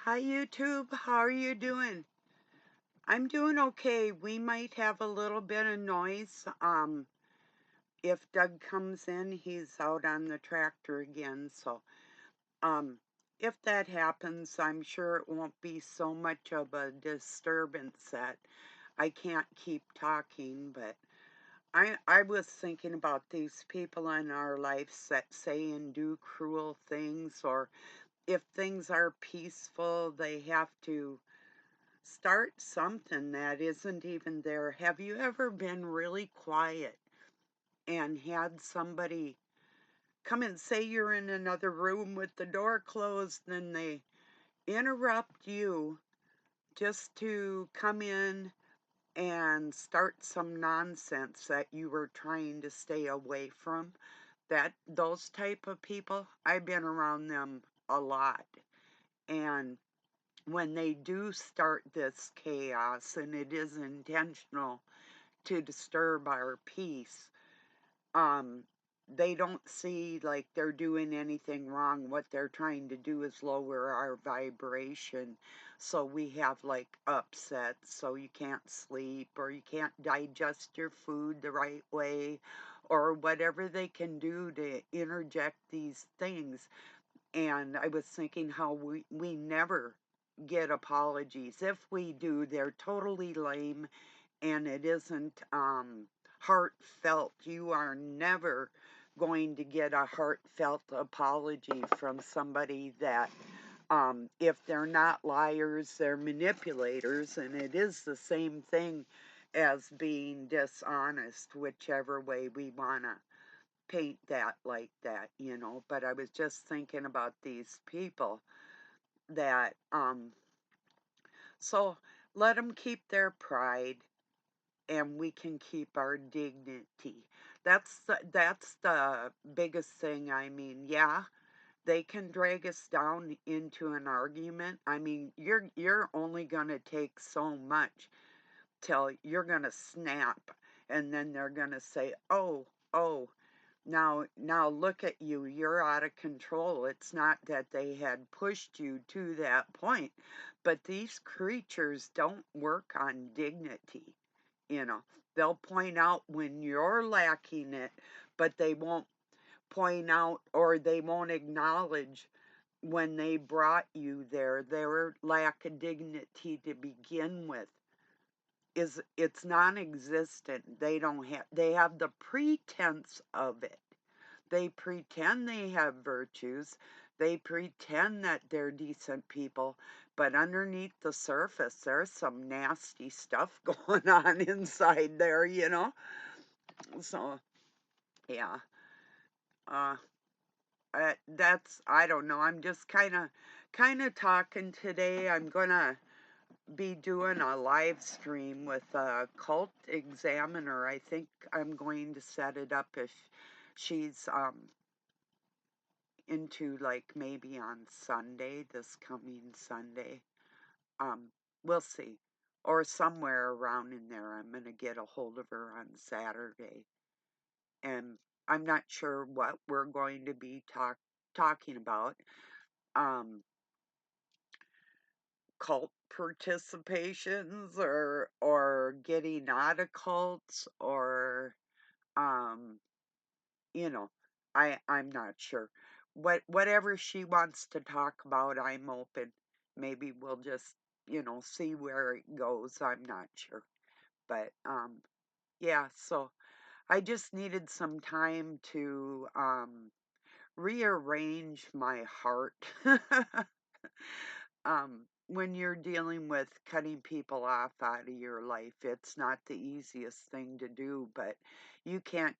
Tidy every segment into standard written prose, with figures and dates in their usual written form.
Hi YouTube, how are you doing? I'm doing okay. We might have a little bit of noise. If Doug comes in, he's out on the tractor again, so um if that happens, I'm sure it won't be so much of a disturbance that I can't keep talking, but I was thinking about these people in our lives that say and do cruel things, or if things are peaceful, they have to start something that isn't even there. Have you ever been really quiet and had somebody come and say you're in another room with the door closed, then they interrupt you just to come in and start some nonsense that you were trying to stay away from? That those type of people, I've been around them a lot. And when they do start this chaos and it is intentional to disturb our peace, um, they don't see like they're doing anything wrong. What they're trying to do is lower our vibration. So we have like upsets, so you can't sleep or you can't digest your food the right way, or whatever they can do to interject these things. And I was thinking how we never get apologies. If we do, they're totally lame and it isn't heartfelt. You are never going to get a heartfelt apology from somebody that, if they're not liars, they're manipulators, and it is the same thing as being dishonest, whichever way we want to paint that like that, you know. But I was just thinking about these people that, so let them keep their pride and we can keep our dignity. That's the biggest thing. I mean, yeah, they can drag us down into an argument. I mean, you're only going to take so much till you're going to snap, and then they're going to say, "Oh, now look at you. You're out of control." It's not that they had pushed you to that point, but these creatures don't work on dignity. You know, they'll point out when you're lacking it, but they won't point out or they won't acknowledge when they brought you there. Their lack of dignity to begin with is it's non-existent. They have the pretense of it. They pretend they have virtues. They pretend that they're decent people, but underneath the surface, there's some nasty stuff going on inside there, you know? So, yeah. Uh, that's, I don't know. I'm just kind of talking today. I'm gonna be doing a live stream with a cult examiner. I think I'm going to set it up if she's into, like, maybe on Sunday, this coming Sunday. Um, we'll see. Or somewhere around in there. I'm gonna get a hold of her on Saturday. And I'm not sure what we're going to be talking about. Um, Cult participations, or getting out of cults, or um you know, I'm not sure. Whatever she wants to talk about, I'm open. Maybe we'll just, see where it goes. I'm not sure. But yeah, so I just needed some time to rearrange my heart. When you're dealing with cutting people off out of your life, it's not the easiest thing to do, but you can't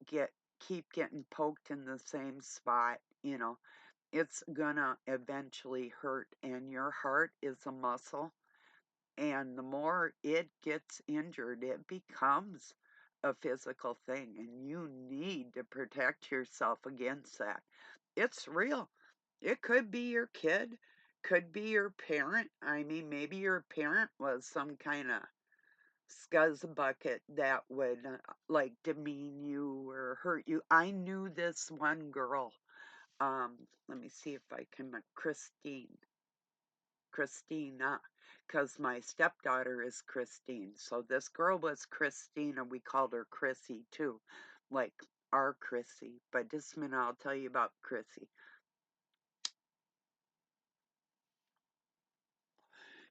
keep getting poked in the same spot, you know. It's gonna eventually hurt, and your heart is a muscle, and the more it gets injured, it becomes a physical thing, and you need to protect yourself against that. It's real. It could be your kid, could be your parent. I mean, maybe your parent was some kind of scuzzbucket that would like demean you or hurt you. I knew this one girl. Let me see if I can, Christine. Christina, because my stepdaughter is Christine. So this girl was Christina. We called her Chrissy too, like our Chrissy. But this minute I'll tell you about Chrissy.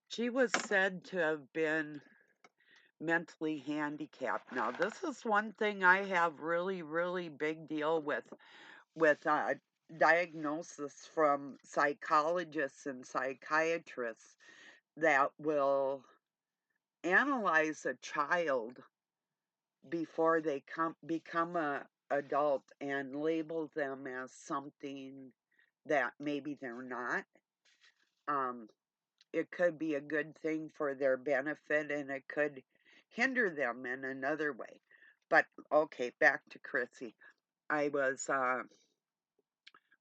She was said to have been mentally handicapped. Now, this is one thing I have really, really big deal with diagnosis from psychologists and psychiatrists that will analyze a child before they become a adult and label them as something that maybe they're not. Um, it could be a good thing for their benefit and it could hinder them in another way. But okay, back to Chrissy. I was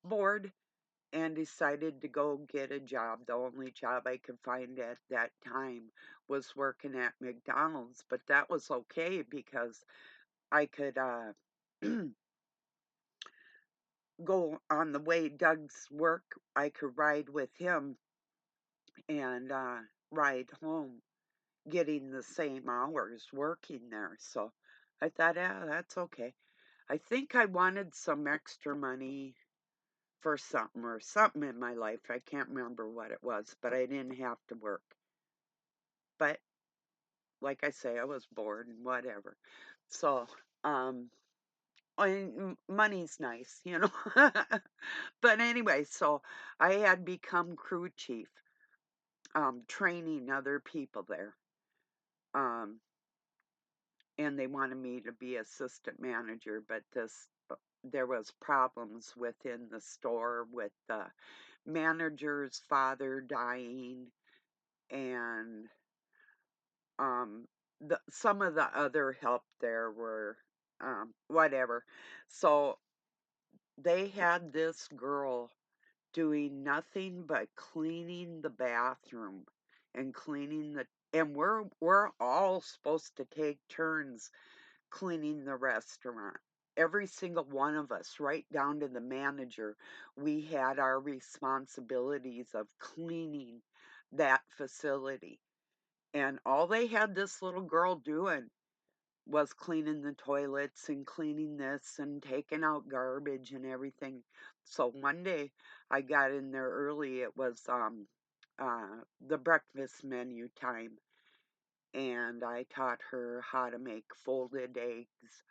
bored and decided to go get a job. The only job I could find at that time was working at McDonald's, but that was okay because I could go on the way Doug's work. I could ride with him and ride home, getting the same hours working there. So I thought, yeah, that's okay. I think I wanted some extra money for something or something in my life. I can't remember what it was, but I didn't have to work. But like I say, I was bored and whatever. So, money's nice, you know. But anyway, so I had become crew chief, training other people there. Um, and they wanted me to be assistant manager, but there was problems within the store with the manager's father dying and some of the other help there were whatever. So they had this girl doing nothing but cleaning the bathroom and cleaning the and we're all supposed to take turns cleaning the restaurant. Every single one of us, right down to the manager, we had our responsibilities of cleaning that facility. And all they had this little girl doing was cleaning the toilets and cleaning this and taking out garbage and everything. So one day I got in there early. It was the breakfast menu time, and I taught her how to make folded eggs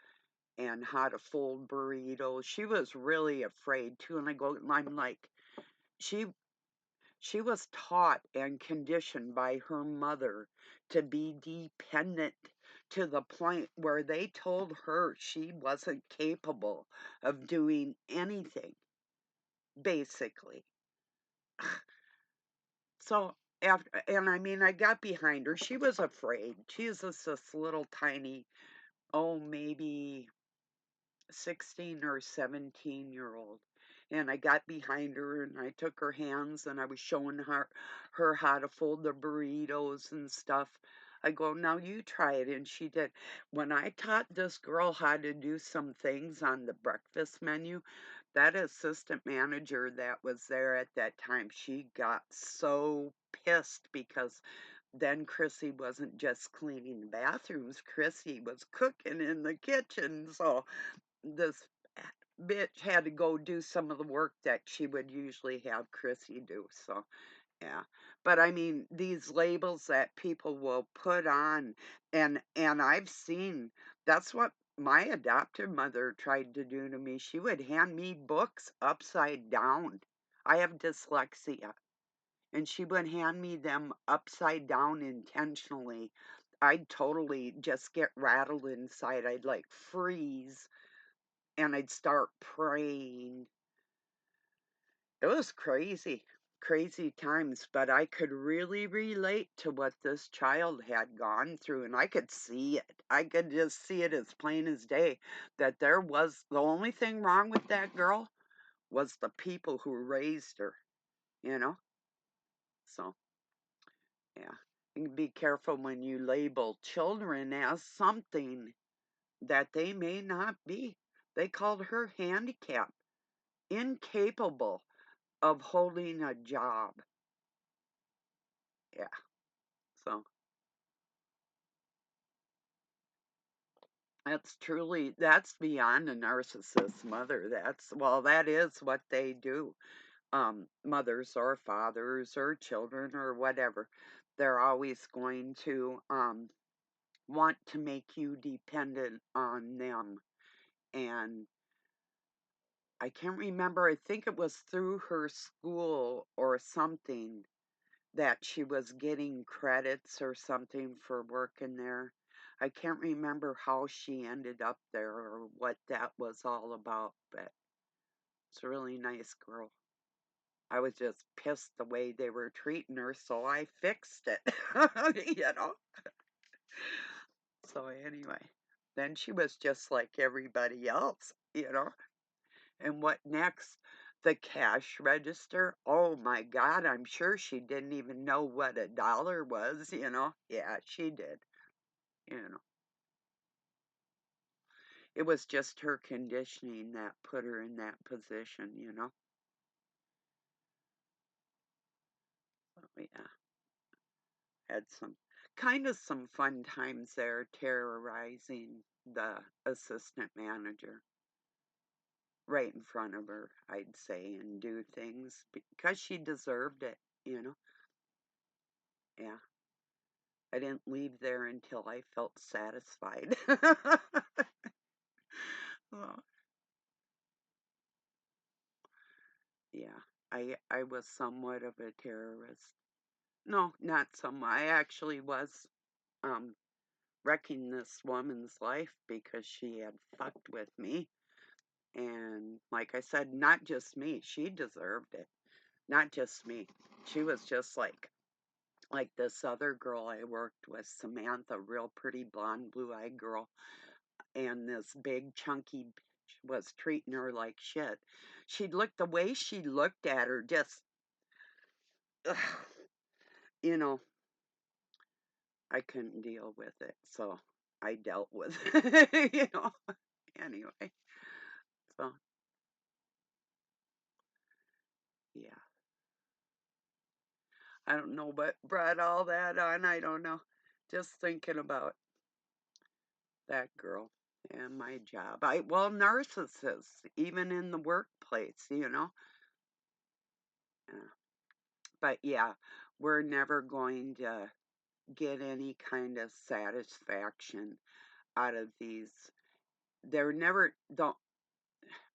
and how to fold burritos. She was really afraid too, and I'm like, she she was taught and conditioned by her mother to be dependent to the point where they told her she wasn't capable of doing anything, basically. So after, and I mean, I got behind her. She was afraid. She's just this little tiny, oh, maybe 16 or 17-year-old. And I got behind her and I took her hands and I was showing her how to fold the burritos and stuff. I go, now you try it. And she did. When I taught this girl how to do some things on the breakfast menu, that assistant manager that was there at that time, she got so pissed because then Chrissy wasn't just cleaning the bathrooms, Chrissy was cooking in the kitchen. So this bitch had to go do some of the work that she would usually have Chrissy do. So, yeah. But I mean, these labels that people will put on, and I've seen that's what my adoptive mother tried to do to me. She would hand me books upside down. I have dyslexia, and she would hand me them upside down intentionally. I'd totally just get rattled inside. I'd like freeze and I'd start praying. It was crazy, crazy times, but I could really relate to what this child had gone through, and I could see it. I could just see it as plain as day that there was the only thing wrong with that girl was the people who raised her, you know? So, yeah. And be careful when you label children as something that they may not be. They called her handicapped, incapable of holding a job. Yeah. So that's beyond a narcissist mother. That is what they do. Mothers or fathers or children or whatever. They're always going to want to make you dependent on them. And I can't remember, I think it was through her school or something that she was getting credits or something for working there. I can't remember how she ended up there or what that was all about, but it's a really nice girl. I was just pissed the way they were treating her, so I fixed it. you know? So anyway, then she was just like everybody else. And what next? The cash register? Oh my God, I'm sure she didn't even know what a dollar was. Yeah, she did. You know, it was just her conditioning that put her in that position. Oh, yeah, had some fun times there terrorizing the assistant manager right in front of her, I'd say, and do things because she deserved it. Yeah. I didn't leave there until I felt satisfied. Well, yeah, I was somewhat of a terrorist. No, not somewhat. I actually was um wrecking this woman's life because she had fucked with me. And like I said, not just me. She deserved it. Not just me. She was just like this other girl I worked with, Samantha, real pretty blonde, blue-eyed girl. And this big chunky bitch was treating her like shit. The way she looked at her, just, ugh, you know, I couldn't deal with it, so I dealt with it. Anyway, so yeah, I don't know what brought all that on. I don't know. Just thinking about that girl and my job. Narcissists, even in the workplace. Uh, but yeah, we're never going to get any kind of satisfaction out of these. They're never the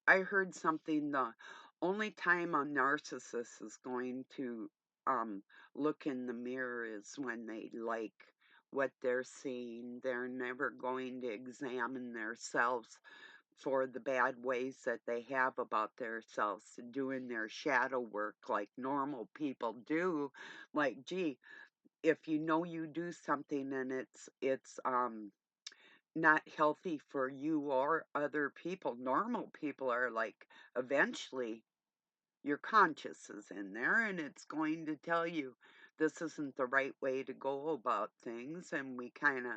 I heard something the only time a narcissist is going to um look in the mirror is when they like what they're seeing. They're never going to examine themselves for the bad ways that they have about themselves, doing their shadow work like normal people do. Like, gee, if you know you do something and it's not healthy for you or other people, normal people are like, eventually your conscience is in there and it's going to tell you this isn't the right way to go about things, and we kind of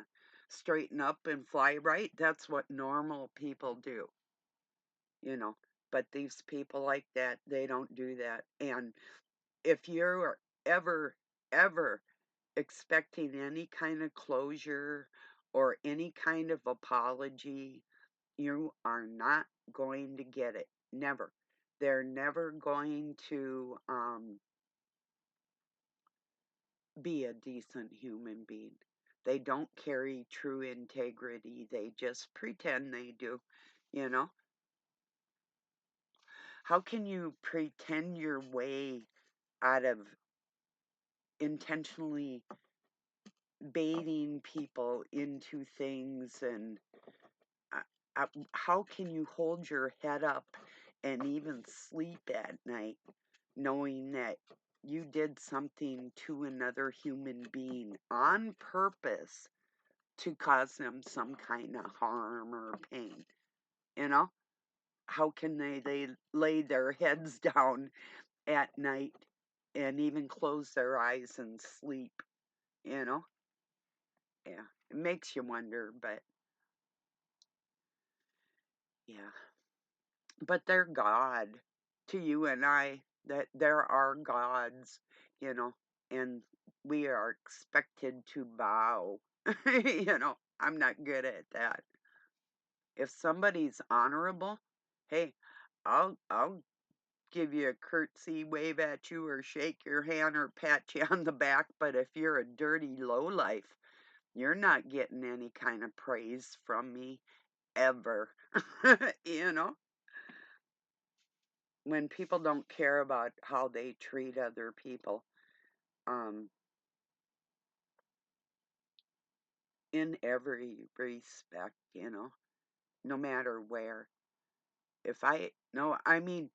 straighten up and fly right. That's what normal people do. But these people like that, they don't do that. And if you're ever expecting any kind of closure or any kind of apology, you are not going to get it. Never. They're never going to be a decent human being. They don't carry true integrity. They just pretend they do. You know? How can you pretend your way out of intentionally baiting people into things, and how can you hold your head up and even sleep at night knowing that you did something to another human being on purpose to cause them some kind of harm or pain? You know? How can they lay their heads down at night and even close their eyes and sleep? You know? Yeah. It makes you wonder, but yeah. But they're God to you and I. That there are gods. You know. and we are expected to bow. I'm not good at that. If somebody's honorable, hey, I'll give you a curtsy, wave at you, or shake your hand or pat you on the back. But if you're a dirty lowlife, you're not getting any kind of praise from me ever. you know, when people don't care about how they treat other people, um, in every respect, no matter where. If I, no, I mean,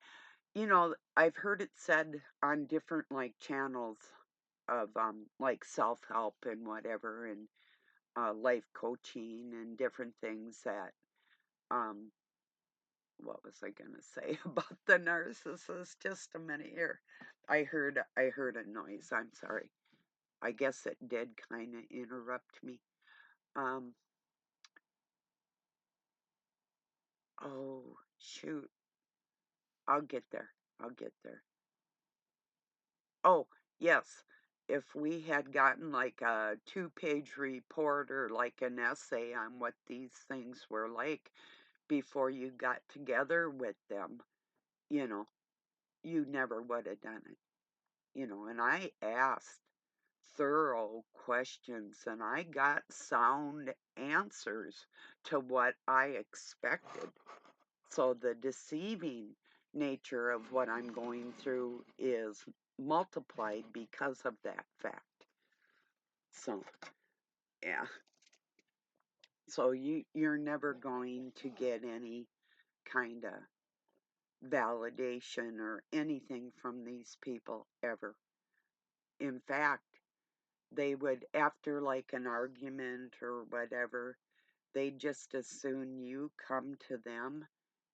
I've heard it said on different like channels of like self-help and whatever and life coaching and different things that um what was I gonna say about the narcissist? Just a minute here. I heard a noise. I'm sorry. I guess it did kind of interrupt me. Um oh shoot. I'll get there. I'll get there. Oh, yes. If we had gotten like a two-page report or like an essay on what these things were like before you got together with them, you know, you never would have done it. And I asked thorough questions and I got sound answers to what I expected. So the deceiving nature of what I'm going through is multiplied because of that fact. So, yeah. So you're never going to get any kind of validation or anything from these people ever. In fact, they would, after like an argument or whatever, they'd just as soon you come to them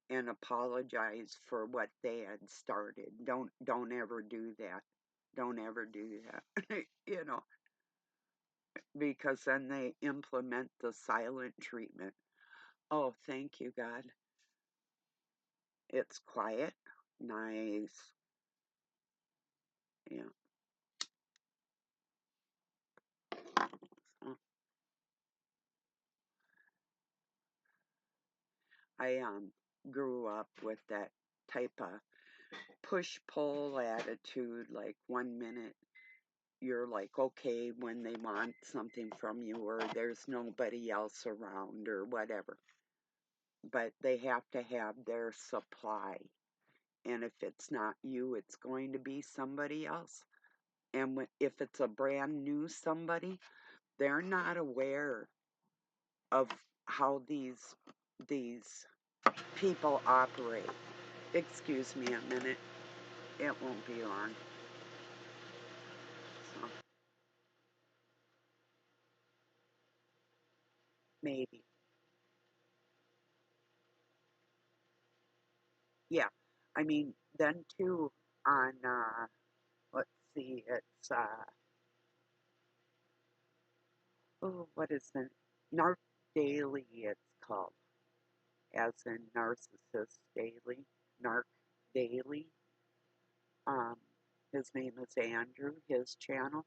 and apologize for what they had started. Don't ever do that. Don't ever do that. Because then they implement the silent treatment. Oh, thank you, God. It's quiet. Nice. Yeah. So I grew up with that type of push pull attitude. Like 1 minute you're like okay when they want something from you or there's nobody else around or whatever. But they have to have their supply. And if it's not you, it's going to be somebody else. And if it's a brand new somebody, they're not aware of how these people operate. Excuse me a minute. It won't be long. So maybe. Yeah. I mean, then too on let's see, it's oh, what is it? Narc Daily it's called. As in Narcissist Daily. Narc Daily. Um his name is Andrew, his channel.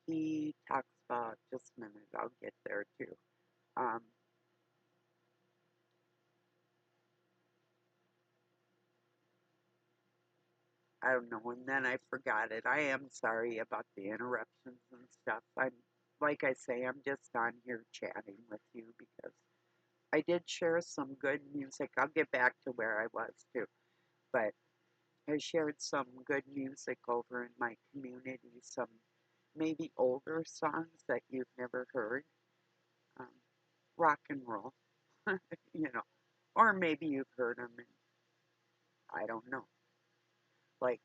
He talks about just a minute, I'll get there too. Um I don't know, and then I forgot it. I am sorry about the interruptions and stuff. I'm like I say, I'm just on here chatting with you because I did share some good music. I'll get back to where I was too, but I shared some good music over in my community, some maybe older songs that you've never heard, um, rock and roll, you know, or maybe you've heard them and I don't know. Like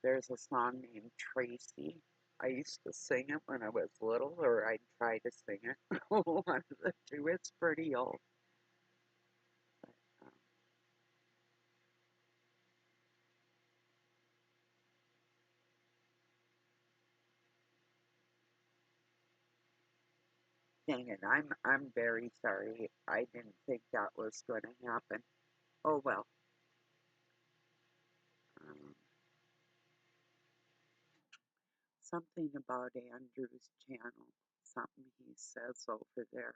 there's a song named Tracy. I used to sing it when I was little, or I'd try to sing it. One of the two. It's pretty old. But, dang it, I'm very sorry. I didn't think that was going to happen. Oh well. something about Andrew's channel. Something he says over there.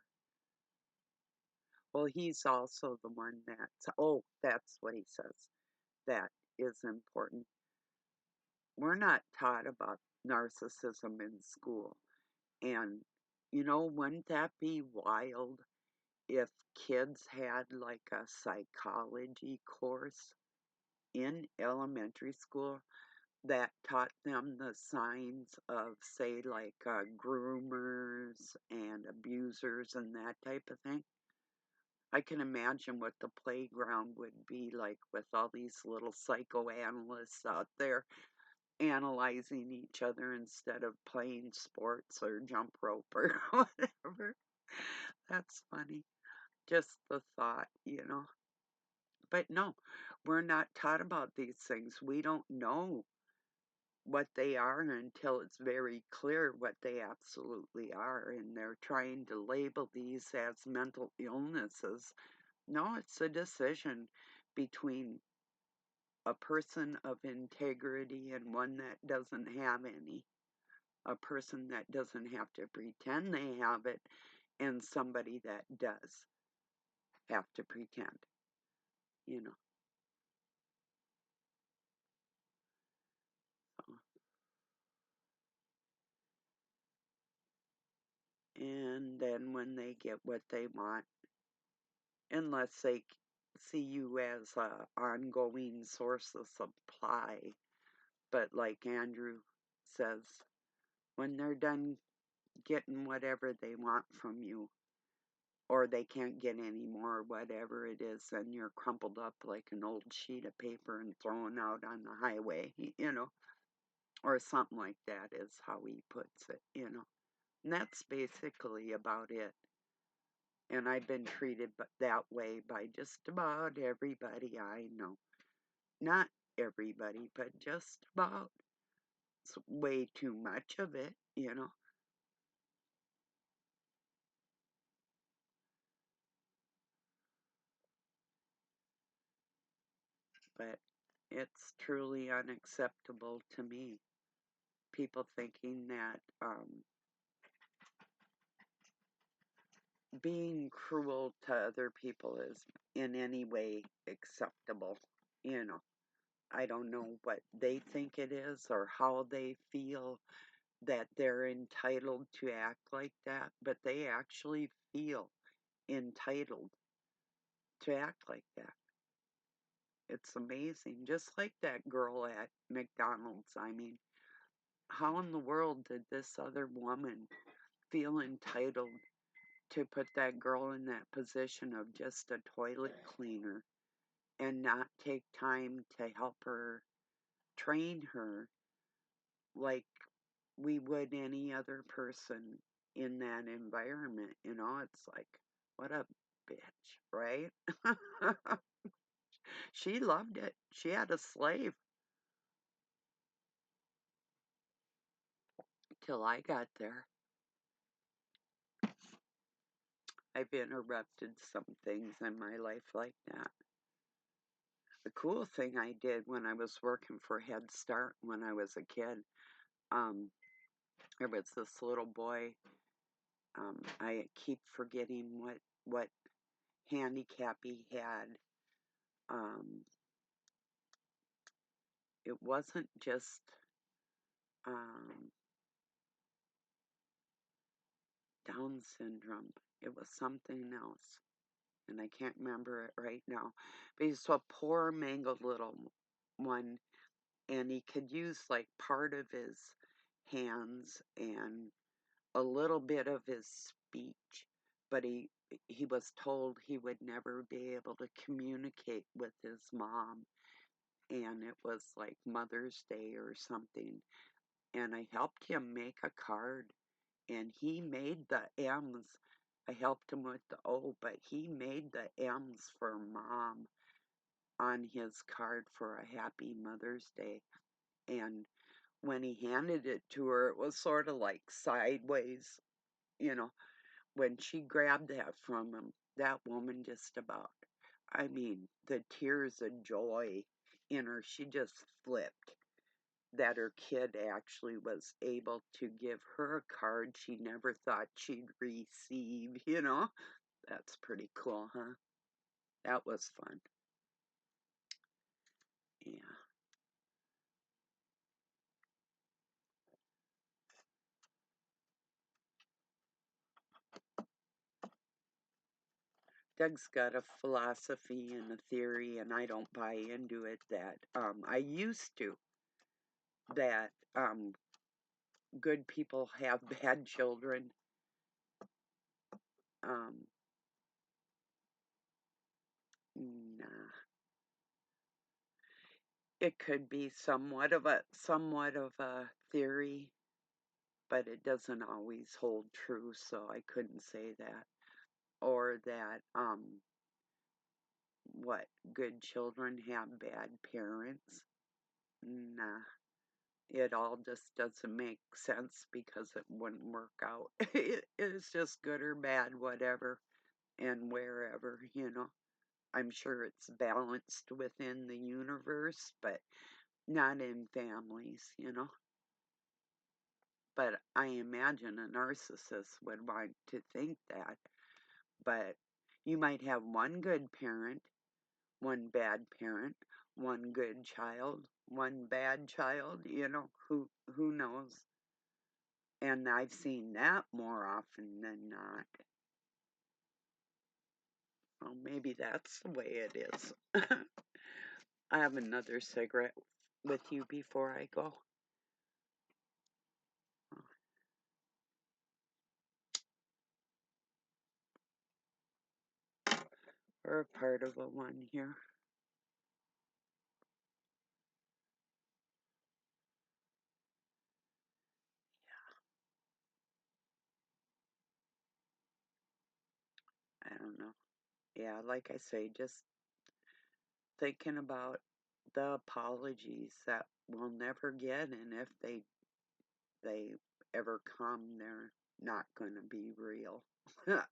Well, he's also the one that's, oh, that's what he says. That is important. We're not taught about narcissism in school. And, wouldn't that be wild if kids had like a psychology course in elementary school that taught them the signs of, say, like groomers and abusers and that type of thing? I can imagine what the playground would be like with all these little psychoanalysts out there analyzing each other instead of playing sports or jump rope or whatever. That's funny. Just the thought. But no, we're not taught about these things. We don't know what they are until it's very clear what they absolutely are. And they're trying to label these as mental illnesses. No, it's a decision between a person of integrity and one that doesn't have any, a person that doesn't have to pretend they have it, and somebody that does have to pretend, you know. So, and then when they get what they want, unless they see you as a ongoing source of supply, but like Andrew says, when they're done getting whatever they want from you, or they can't get any more, whatever it is, then you're crumpled up like an old sheet of paper and thrown out on the highway, or something like that is how he puts it. And that's basically about it. And I've been treated that way by just about everybody I know. Not everybody, but just about. It's way too much of it. But it's truly unacceptable to me. People thinking that being cruel to other people is in any way acceptable. You know, I don't know what they think it is or how they feel that they're entitled to act like that, but they actually feel entitled to act like that. It's amazing. Just like that girl at McDonald's. I mean, how in the world did this other woman feel entitled to put that girl in that position of just a toilet cleaner and not take time to help her, train her like we would any other person in that environment? It's like, what a bitch, right? She loved it. She had a slave till I got there. I've interrupted some things in my life like that. The cool thing I did when I was working for Head Start when I was a kid, um, there was this little boy. I keep forgetting what handicap he had. Um, it wasn't just um, Down syndrome. It was something else, and I can't remember it right now. But he's a poor, mangled little one, and he could use like part of his hands and a little bit of his speech, but he was told he would never be able to communicate with his mom, and it was like Mother's Day or something, and I helped him make a card, and he made the M's. I helped him with the O, but he made the M's for mom on his card for a happy Mother's Day. And when he handed it to her, it was sort of like sideways, you know. When she grabbed that from him, that woman just about, I mean, the tears of joy in her, she just flipped. that her kid actually was able to give her a card she never thought she'd receive, you know? That's pretty cool, huh? That was fun. Yeah. Doug's got a philosophy and a theory, and I don't buy into it that I used to, that good people have bad children. Um, nah. It could be somewhat of a theory, but it doesn't always hold true, so I couldn't say that. Or that what, good children have bad parents. Nah. It all just doesn't make sense because it wouldn't work out. It's just good or bad, whatever, and wherever, you know. I'm sure it's balanced within the universe, but not in families, you know. But I imagine a narcissist would want to think that. But you might have one good parent, one bad parent, one good child, one bad child, you know, who knows? And I've seen that more often than not. Well, maybe that's the way it is. I have another cigarette with you before I go. Or a part of a one here. I don't know. Yeah, like I say, just thinking about the apologies that we'll never get, and if they ever come, they're not going to be real.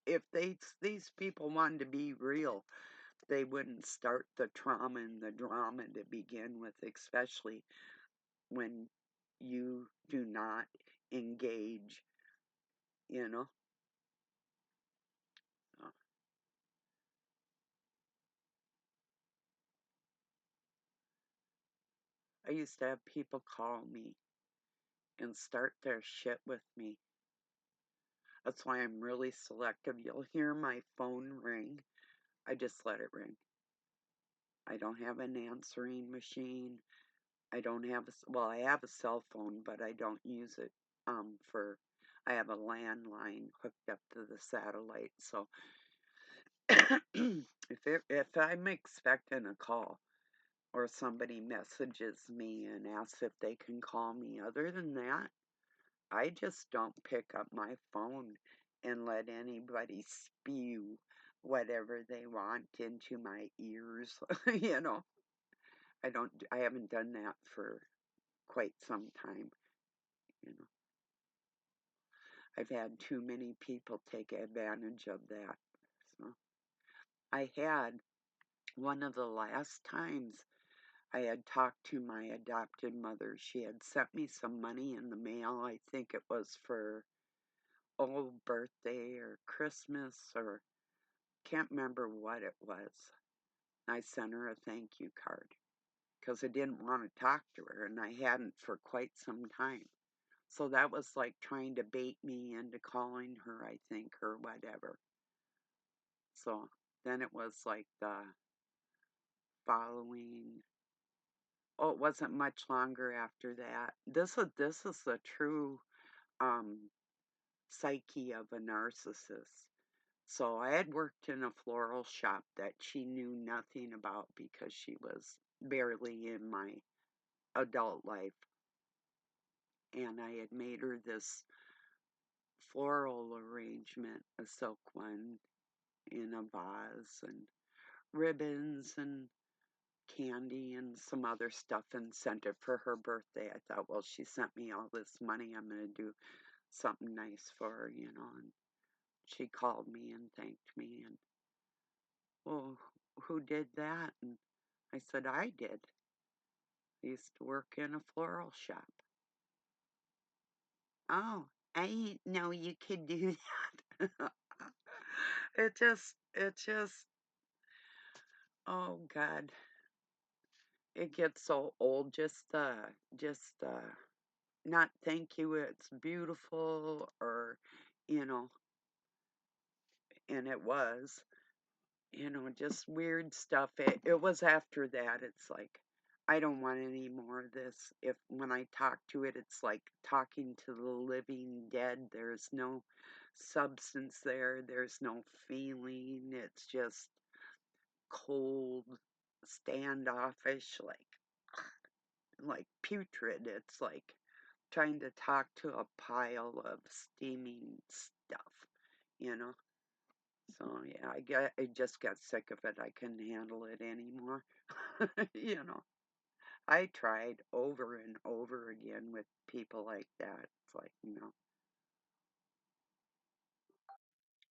If these people wanted to be real, they wouldn't start the trauma and the drama to begin with, especially when you do not engage, you know. So, I used to have people call me and start their shit with me. That's why I'm really selective. You'll hear my phone ring. I just let it ring. I don't have an answering machine. I don't have well, I have a cell phone, but I don't use it for I have a landline hooked up to the satellite. So if I'm expecting a call or somebody messages me and asks if they can call me, other than that, I just don't pick up my phone and let anybody spew whatever they want into my ears. You know, I haven't done that for quite some time. You know, I've had too many people take advantage of that. So I had one of the last times I had talked to my adopted mother. She had sent me some money in the mail. I think it was for birthday or Christmas, or can't remember what it was. I sent her a thank you card because I didn't want to talk to her, and I hadn't for quite some time. So that was like trying to bait me into calling her, I think, or whatever. So then it was like the following. Oh, it wasn't much longer after that. This is the true um, psyche of a narcissist. So I had worked in a floral shop that she knew nothing about because she was barely in my adult life. And I had made her this floral arrangement, a silk one, in a vase, and ribbons and candy and some other stuff, and sent it for her birthday. I thought, well, she sent me all this money. I'm going to do something nice for her, you know. And she called me and thanked me. And, well, who did that? And I said, I did. used to work in a floral shop. Oh, I didn't know you could do that. It just, oh God, it gets so old. Just not thank you, it's beautiful, or, you know, and it was, just weird stuff. It was after that, it's like, I don't want any more of this. If when I talk to it, it's like talking to the living dead. There's no substance there, there's no feeling. It's just cold, standoffish, like putrid. It's like trying to talk to a pile of steaming stuff, you know? So yeah, I just got sick of it. I couldn't handle it anymore. You know, I tried over and over again with people like that. It's like, no.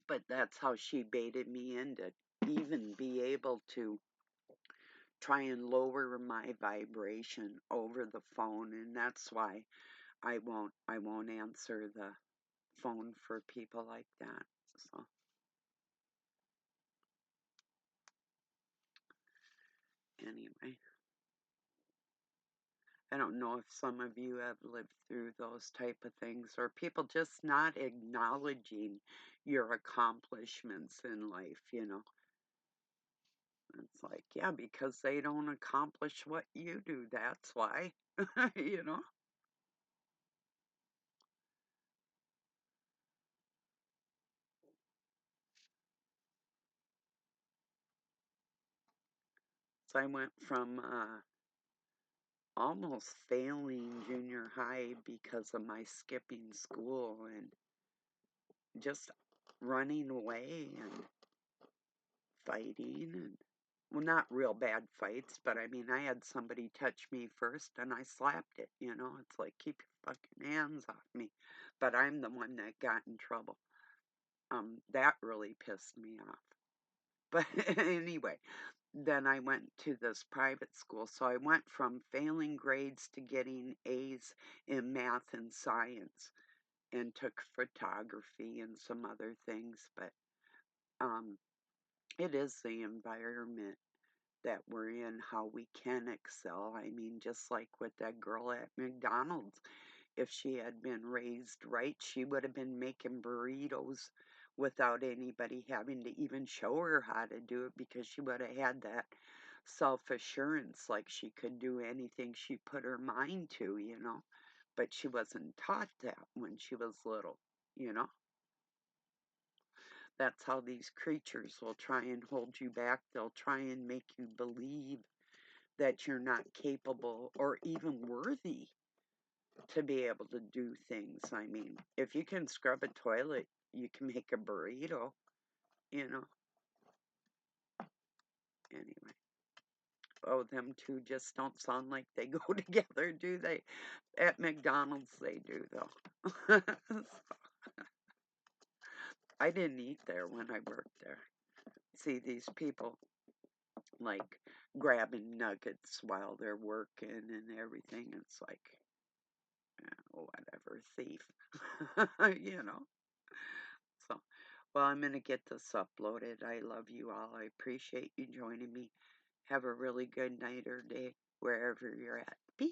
But that's how she baited me into even be able to try and lower my vibration over the phone, and that's why I won't answer the phone for people like that. So anyway, I don't know if some of you have lived through those type of things, or people just not acknowledging your accomplishments in life. It's like, yeah, because they don't accomplish what you do, that's why. you know. So I went from almost failing junior high because of my skipping school and just running away and fighting, and well, not real bad fights, but I mean, I had somebody touch me first and I slapped it. It's like, keep your fucking hands off me. But I'm the one that got in trouble. That really pissed me off. But anyway, then I went to this private school. So I went from failing grades to getting A's in math and science, and took photography and some other things. But um, it is the environment that we're in, how we can excel. I mean, just like with that girl at McDonald's, if she had been raised right, she would have been making burritos without anybody having to even show her how to do it, because she would have had that self assurance, like she could do anything she put her mind to. But she wasn't taught that when she was little, you know. That's how these creatures will try and hold you back. They'll try and make you believe that you're not capable or even worthy to be able to do things. I mean, if you can scrub a toilet, you can make a burrito, you know. Anyway. Oh, them two just don't sound like they go together, do they? At McDonald's, they do, though. I didn't eat there when I worked there. See these people like grabbing nuggets while they're working and everything. It's like, whatever, thief. you know. So, well, I'm going to get this uploaded. I love you all. I appreciate you joining me. Have a really good night or day wherever you're at. Peace.